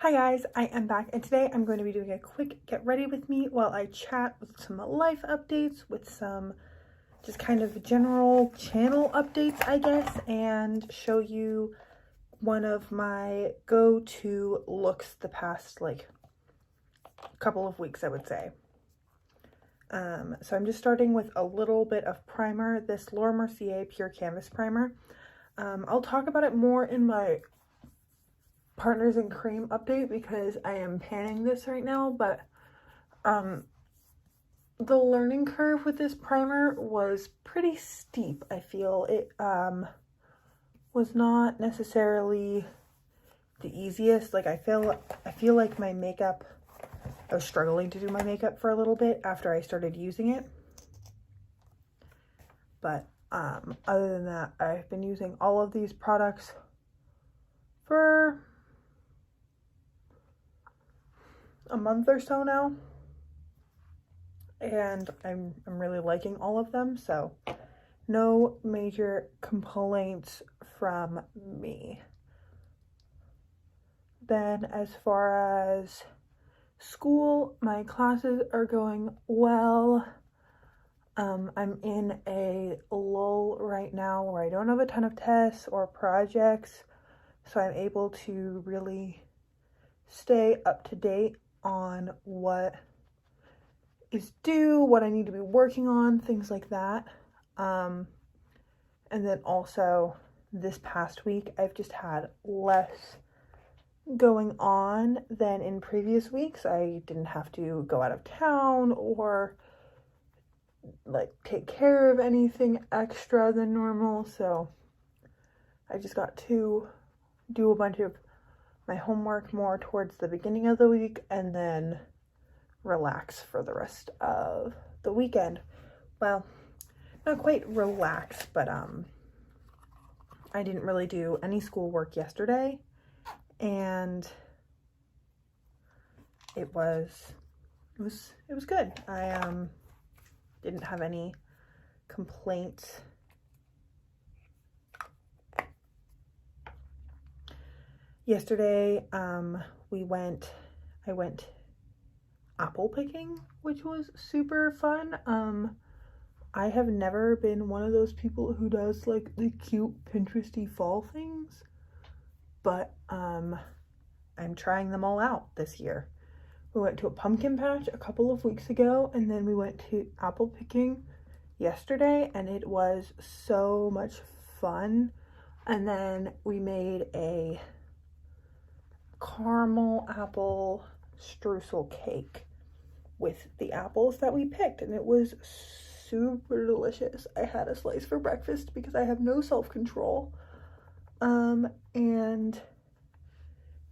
Hi guys, I am back and today I'm going to be doing a quick get ready with me while I chat with some life updates, with some just kind of general channel updates, I guess, and show you one of my go-to looks the past couple of weeks, I would say. So I'm just starting with a little bit of primer, this Laura Mercier Pure Canvas Primer. I'll talk about it more in my Partners in Cream update because I am panning this right now, but the learning curve with this primer was pretty steep. I feel it was not necessarily the easiest. I feel like my makeup, I was struggling to do my makeup for a little bit after I started using it. But other than that, I've been using all of these products for a month or so now, and I'm really liking all of them, so no major complaints from me. Then as far as school, my classes are going well. I'm in a lull right now where I don't have a ton of tests or projects, so I'm able to really stay up to date on what is due, what I need to be working on, things like that. And then also this past week, I've just had less going on than in previous weeks. I didn't have to go out of town or take care of anything extra than normal, so I just got to do a bunch of my homework more towards the beginning of the week and then relax for the rest of the weekend. Well, not quite relax, but I didn't really do any schoolwork yesterday, and it was good. I didn't have any complaints. Yesterday, I went apple picking, which was super fun. I have never been one of those people who does the cute Pinteresty fall things, but I'm trying them all out this year. We went to a pumpkin patch a couple of weeks ago, and then we went to apple picking yesterday, and it was so much fun. And then we made a caramel apple streusel cake with the apples that we picked, and it was super delicious. I had a slice for breakfast because I have no self-control. And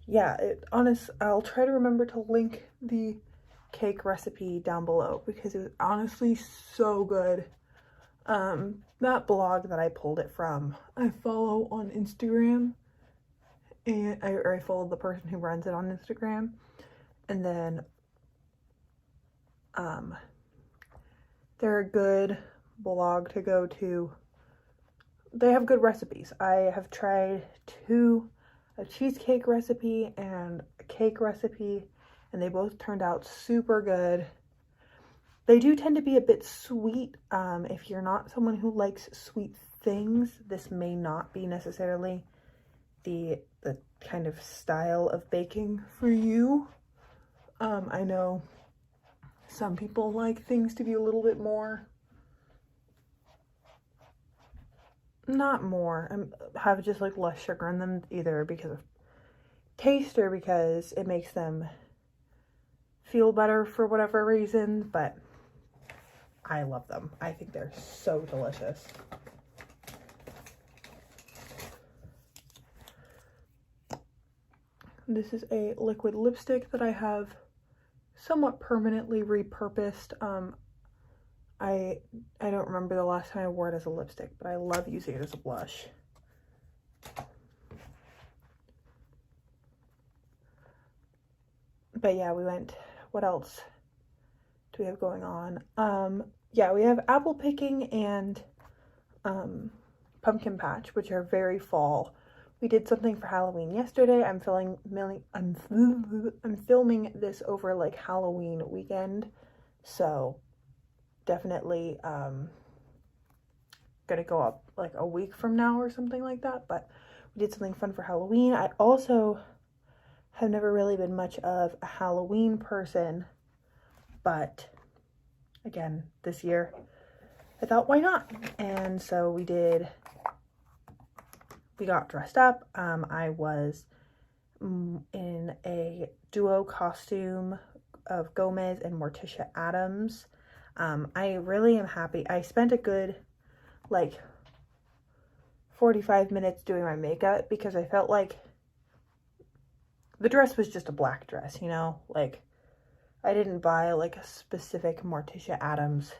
yeah, I'll try to remember to link the cake recipe down below because it was honestly so good. That blog that I pulled it from, I follow on Instagram, and I followed the person who runs it on Instagram, and then they're a good blog to go to. They have good recipes. I have tried a cheesecake recipe and a cake recipe, and they both turned out super good. They do tend to be a bit sweet. If you're not someone who likes sweet things, this may not be necessarily the kind of style of baking for you. I know some people like things to be a little bit more, not more, have just less sugar in them, either because of taste or because it makes them feel better for whatever reason, but I love them. I think they're so delicious. This is a liquid lipstick that I have somewhat permanently repurposed. I don't remember the last time I wore it as a lipstick, but I love using it as a blush. But yeah, what else do we have going on? Yeah, we have apple picking and pumpkin patch, which are very fall. we did something for Halloween yesterday. I'm filming this over like Halloween weekend, so definitely gonna go up like a week from now or something like that. But we did something fun for Halloween. I also have never really been much of a Halloween person, but again, this year I thought, why not? And so we got dressed up. I was in a duo costume of Gomez and Morticia Addams. I really am happy. I spent a good like 45 minutes doing my makeup because I felt like the dress was just a black dress, you know? Like, I didn't buy like a specific Morticia Addams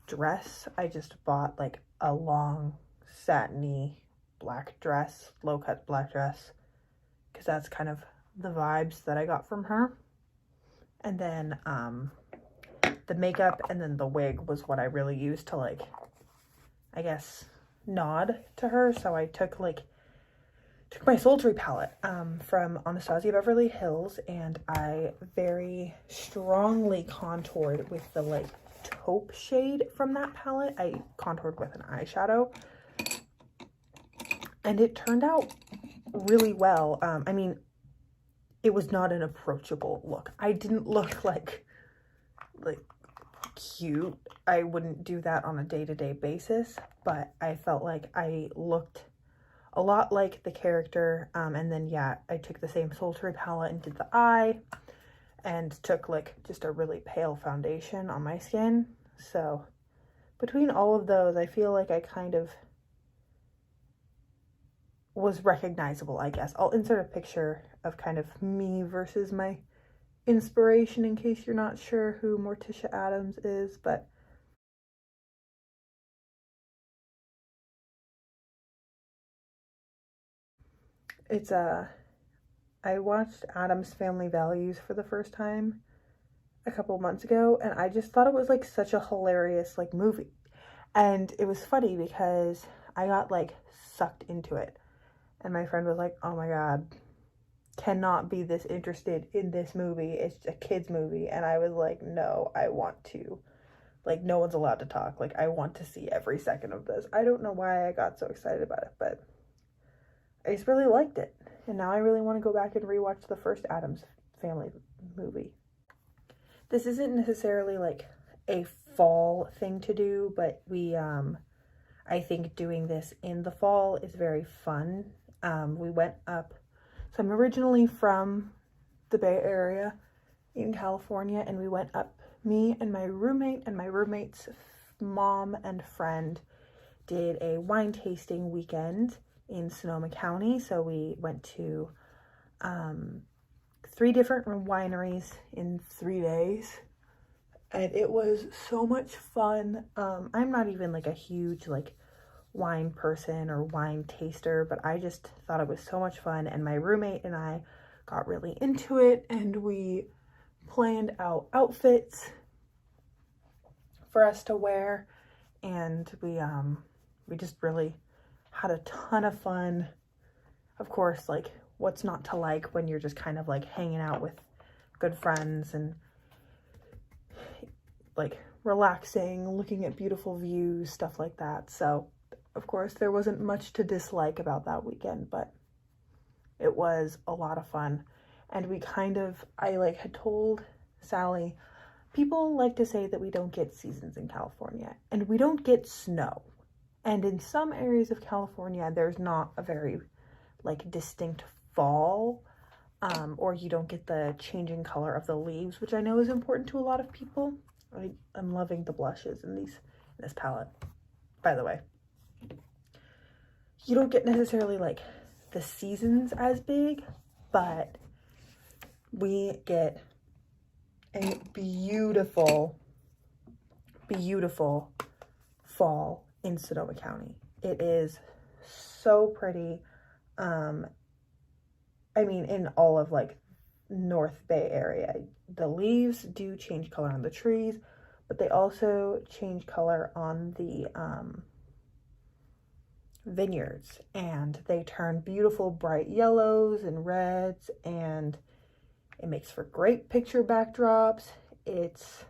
dress. I just bought like a long satiny black dress, low cut black dress, because that's kind of the vibes that I got from her. And then the makeup and then the wig was what I really used to like, I guess, nod to her. So I took my Sultry palette from Anastasia Beverly Hills, and I very strongly contoured with the like taupe shade from that palette. I contoured with an eyeshadow, and it turned out really well. I mean, it was not an approachable look. I didn't look like cute. I wouldn't do that on a day-to-day basis, but I felt like I looked a lot like the character. And then yeah, I took the same Sultry palette and did the eye, and took like just a really pale foundation on my skin. So between all of those, I feel like I kind of was recognizable, I guess. I'll insert a picture of kind of me versus my inspiration in case you're not sure who Morticia Addams is, but it's I watched Addams Family Values for the first time a couple months ago, and I just thought it was like such a hilarious like movie. And it was funny because I got like sucked into it, and my friend was like, oh my god, cannot be this interested in this movie, it's a kid's movie. And I was like, no, I want to, like, no one's allowed to talk, like, I want to see every second of this. I don't know why I got so excited about it, but I just really liked it, and now I really want to go back and rewatch the first Addams Family movie. This isn't necessarily like a fall thing to do, but I think doing this in the fall is very fun. We went up, so I'm originally from the Bay Area in California, and we went up, me and my roommate and my roommate's mom and friend did a wine tasting weekend in Sonoma County. So we went to 3 different wineries in 3 days, and it was so much fun. I'm not even like a huge like wine person or wine taster, but I just thought it was so much fun, and my roommate and I got really into it, and we planned out outfits for us to wear, and we just really had a ton of fun. Of course, like, what's not to like when you're just kind of like hanging out with good friends and like relaxing, looking at beautiful views, stuff like that. So of course there wasn't much to dislike about that weekend, but it was a lot of fun. And I like had told Sally, people like to say that we don't get seasons in California, and we don't get snow. And in some areas of California, there's not a very like distinct fall, or you don't get the changing color of the leaves, which I know is important to a lot of people. I'm loving the blushes in this palette, by the way. You don't get necessarily like the seasons as big, but we get a beautiful, beautiful fall in Sonoma County. It is so pretty. I mean, in all of like North Bay area, the leaves do change color on the trees, but they also change color on the vineyards, and they turn beautiful bright yellows and reds, and it makes for great picture backdrops. It's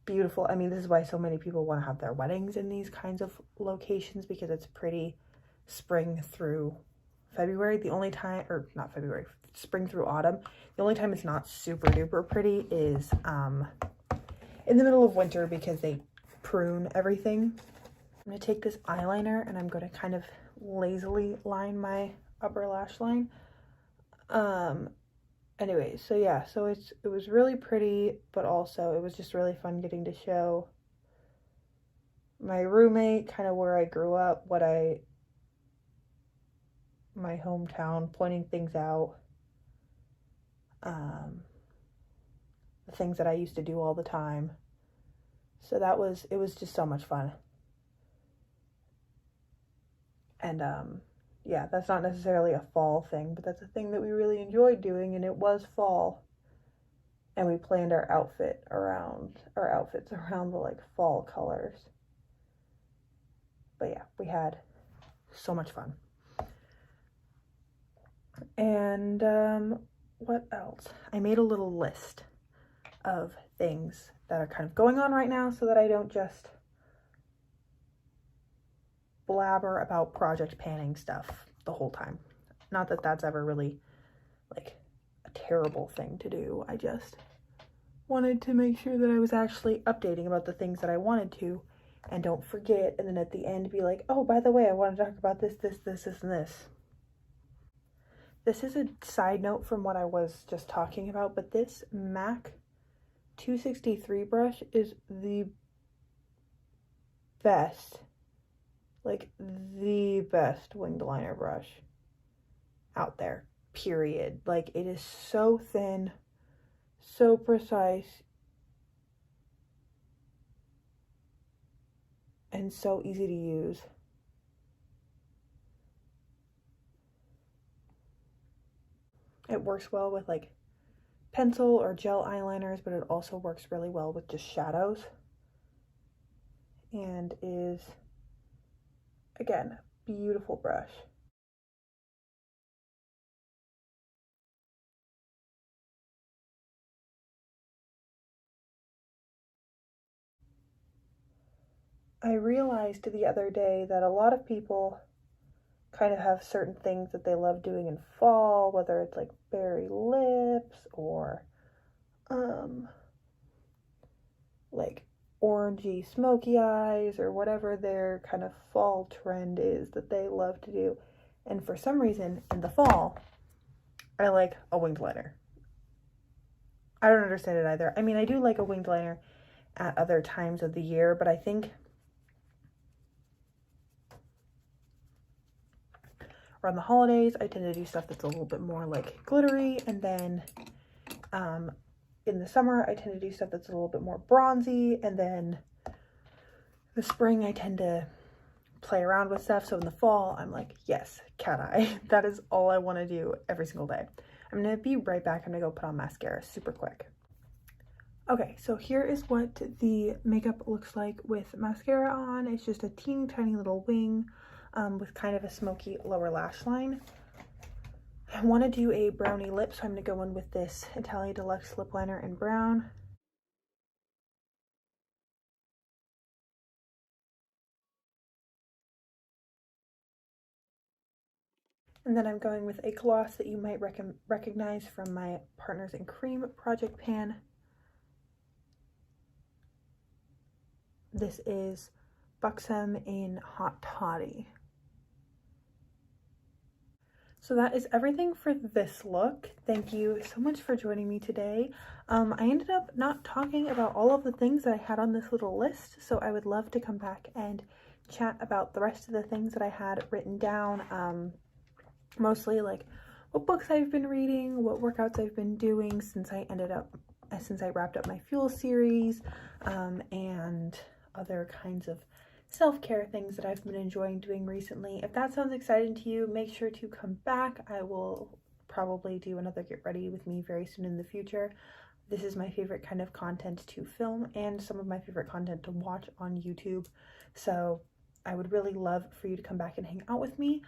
beautiful. I mean, this is why so many people want to have their weddings in these kinds of locations, because it's pretty spring through February. The only time, or not February, spring through autumn. The only time it's not super duper pretty is in the middle of winter, because they prune everything. I'm going to take this eyeliner and I'm going to kind of lazily line my upper lash line. Anyway, so yeah, so it was really pretty, but also it was just really fun getting to show my roommate kind of where I grew up, my hometown, pointing things out, the things that I used to do all the time. So it was just so much fun. And yeah, that's not necessarily a fall thing, but that's a thing that we really enjoyed doing, and it was fall. And we planned our outfits around the like fall colors. But yeah, we had so much fun. And what else? I made a little list of things that are kind of going on right now, so that I don't just blabber about project panning stuff the whole time. Not that that's ever really like a terrible thing to do. I just wanted to make sure that I was actually updating about the things that I wanted to, and don't forget, and then at the end be like, oh, by the way, I want to talk about this, and this. This is a side note from what I was just talking about, but this MAC 263 brush is the best, like the best winged liner brush out there, period. Like, it is so thin, so precise, and so easy to use. It works well with like pencil or gel eyeliners, but it also works really well with just shadows, and is, again, beautiful brush. I realized the other day that a lot of people kind of have certain things that they love doing in fall, whether it's like berry lips or like orangey smoky eyes, or whatever their kind of fall trend is that they love to do. And for some reason in the fall, I like a winged liner. I don't understand it either. I mean, I do like a winged liner at other times of the year, but I think around the holidays, I tend to do stuff that's a little bit more like glittery, and then in the summer, I tend to do stuff that's a little bit more bronzy, and then the spring, I tend to play around with stuff. So in the fall, I'm like, yes, cat eye. That is all I want to do every single day. I'm going to be right back. I'm going to go put on mascara super quick. Okay, so here is what the makeup looks like with mascara on. It's just a teeny tiny little wing with kind of a smoky lower lash line. I want to do a brownie lip, so I'm going to go in with this Italia Deluxe lip liner in brown. And then I'm going with a gloss that you might recognize from my Partners in Cream project pan. This is Buxom in Hot Toddy. So that is everything for this look. Thank you so much for joining me today. I ended up not talking about all of the things that I had on this little list, so I would love to come back and chat about the rest of the things that I had written down. Mostly like what books I've been reading, what workouts I've been doing since I wrapped up my Fuel series, and other kinds of self-care things that I've been enjoying doing recently. If that sounds exciting to you, make sure to come back. I will probably do another Get Ready with me very soon in the future. This is my favorite kind of content to film, and some of my favorite content to watch on YouTube. So I would really love for you to come back and hang out with me.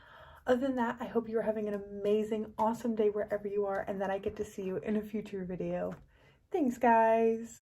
Other than that, I hope you're having an amazing, awesome day wherever you are, and that I get to see you in a future video. Thanks, guys.